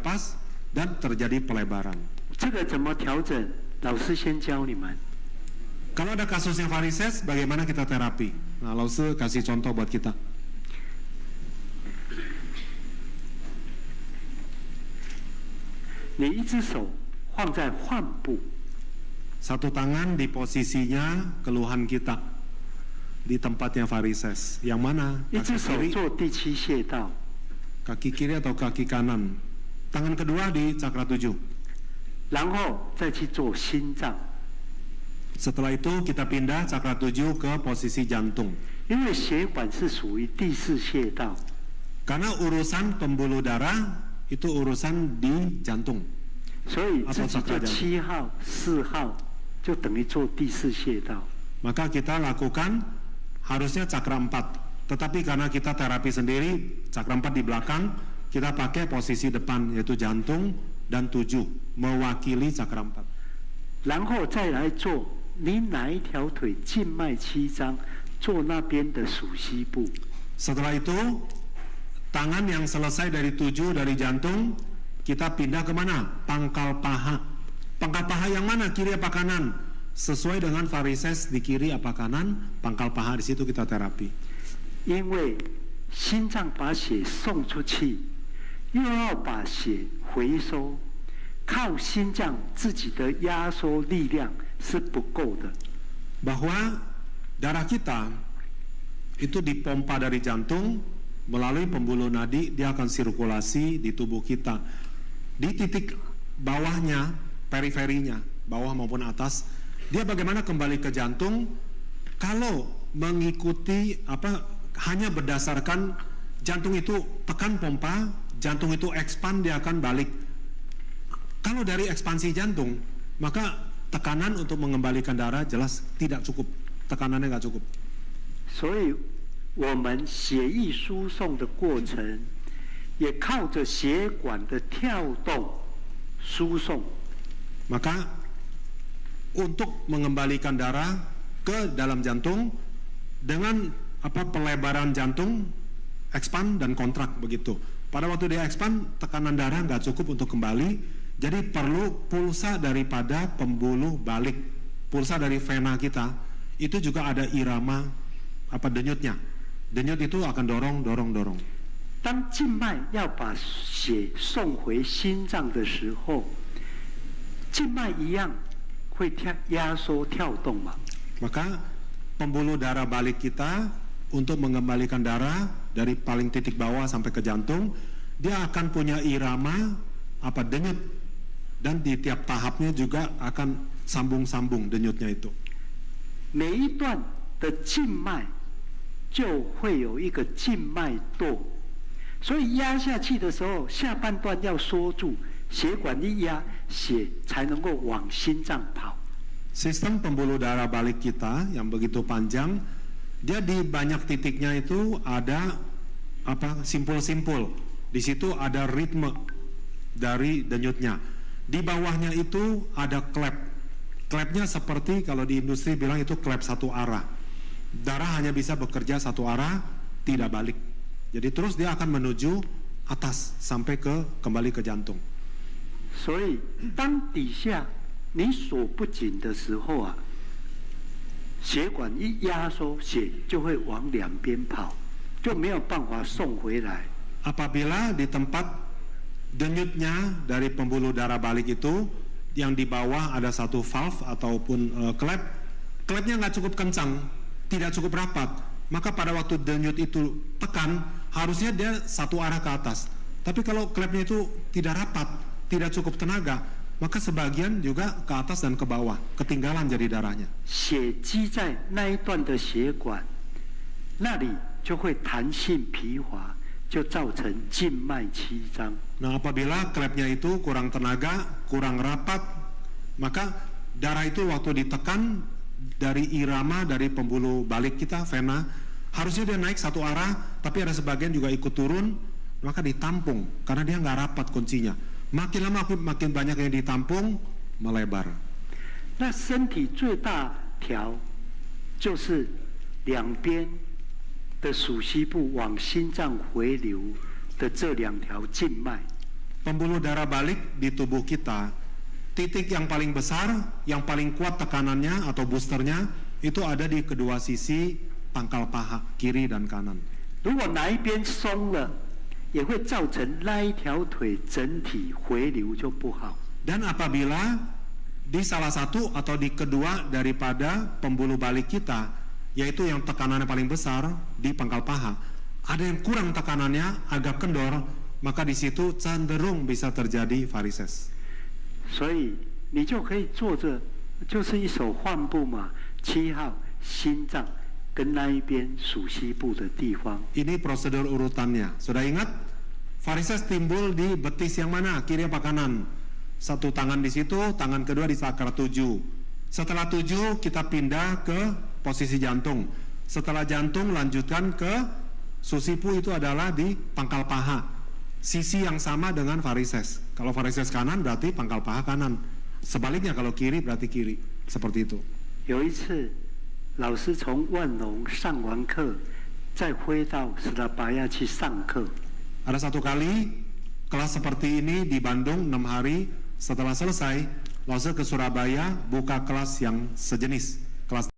lepas dan terjadi pelebaran. 这个怎么调整？老师先教你们。 Kalau ada kasusnya varises, bagaimana kita terapi? Nah, Lause kasih contoh buat kita. 你一只手放在患部， Satu tangan di posisinya keluhan kita di tempatnya varises. Yang mana? 一只 Kaki 手 kiri, 做第七穴道， kaki kiri atau kaki kanan. Tangan kedua di cakra 7. 然后再去做心脏， Setelah itu kita pindah cakra 7 ke posisi jantung. 因为血管是属于第四穴道， Karena urusan pembuluh darah itu urusan di jantung. 所以自己就7号、4号就等于做第四穴道。 Maka kita lakukan harusnya cakra 4. Tetapi karena kita terapi sendiri, cakra 4 di belakang, kita pakai posisi depan yaitu jantung dan 7 mewakili cakra 4. 然后再来做你哪一条腿静脉曲张，做那边的属膝部。 Setelah itu, tangan yang selesai dari 7 dari jantung, kita pindah ke mana? Pangkal paha. Pangkal paha yang mana? Kiri apa kanan? Sesuai dengan varises di kiri apa kanan, pangkal paha di situ kita terapi. 因为心脏把血送出去，又要把血回收，靠心脏自己的压缩力量是不够的。 Bahwa darah kita itu dipompa dari jantung melalui pembuluh nadi, dia akan sirkulasi di tubuh kita. Di titik bawahnya, periferinya, bawah maupun atas, dia bagaimana kembali ke jantung kalau mengikuti hanya berdasarkan jantung itu tekan pompa, jantung itu expand, dia akan balik. Kalau dari ekspansi jantung, maka tekanan untuk mengembalikan darah jelas tidak cukup, tekanannya nggak cukup. 所以，我们血液输送的过程，也靠着血管的跳动输送。 Maka untuk mengembalikan darah ke dalam jantung dengan pelebaran jantung, expand dan kontrak begitu. Pada waktu dia expand, tekanan darah nggak cukup untuk kembali, jadi perlu pulsa daripada pembuluh balik, pulsa dari vena kita. Itu juga ada irama denyutnya. Denyut itu akan dorong. 当静脉要把血送回心脏的时候，静脉一样会压缩跳动嘛。 Maka pembuluh darah balik kita untuk mengembalikan darah dari paling titik bawah sampai ke jantung, dia akan punya irama denyut, dan di tiap tahapnya juga akan sambung-sambung denyutnya itu. 每一段的静脉就会有一个静脉窦，所以压下去的时候，下半段要缩住，血管一压，血才能够往心脏跑。 Sistem pembuluh darah balik kita yang begitu panjang, dia di banyak titiknya itu ada simpul-simpul. Di situ ada ritme dari denyutnya. Di bawahnya itu ada klep. Klepnya seperti kalau di industri bilang itu klep satu arah. Darah hanya bisa bekerja satu arah, tidak balik. Jadi terus dia akan menuju atas sampai kembali ke jantung. 所以当底下你锁不紧的时候啊，血管一压缩，血就会往两边跑，就没有办法送回来。 Apabila di tempat denyutnya dari pembuluh darah balik itu, yang di bawah ada satu valve ataupun klep, klepnya nggak cukup kencang, tidak cukup rapat, maka pada waktu denyut itu tekan, harusnya dia satu arah ke atas. Tapi kalau klepnya itu tidak rapat, tidak cukup tenaga, maka sebagian juga ke atas dan ke bawah, ketinggalan jadi darahnya. 血积在那一段的血管，那里就会弹性疲滑，就造成静脉曲张。 Nah, apabila klepnya itu kurang tenaga, kurang rapat, maka darah itu waktu ditekan dari irama, dari pembuluh balik kita, vena, harusnya dia naik satu arah, tapi ada sebagian juga ikut turun, maka ditampung, karena dia nggak rapat kuncinya. Makin lama makin banyak yang ditampung, melebar. 那身体最大条就是两边的属膝部往心脏回流的这两条静脉。pembuluh darah balik di tubuh kita, titik yang paling besar, yang paling kuat tekanannya atau boosternya itu ada di kedua sisi pangkal paha, kiri dan kanan. 如果哪一边松了，也会造成那一条腿整体回流就不好。 Dan apabila di salah satu atau di kedua daripada pembuluh balik kita, yaitu yang tekanannya paling besar di pangkal paha, ada yang kurang tekanannya, agak kendor, maka di situ cenderung bisa terjadi varises. 所以你就可以坐着，就是一手患部嘛，7号心脏跟那一边属膝部的地方。 Ini prosedur urutannya. Sudah ingat? Varises timbul di betis yang mana? Kiri apa kanan? Satu tangan di situ, tangan kedua di sakral 7. Setelah 7 kita pindah ke posisi jantung. Setelah jantung lanjutkan ke susipu, itu adalah di pangkal paha. Sisi yang sama dengan varises. Kalau varises kanan berarti pangkal paha kanan. Sebaliknya kalau kiri berarti kiri. Seperti itu. 有一次，老师从万隆上完课，再回到Surabaya去上课。 Ada satu kali kelas seperti ini di Bandung 6 hari. Setelah selesai, langsung ke Surabaya buka kelas yang sejenis, kelas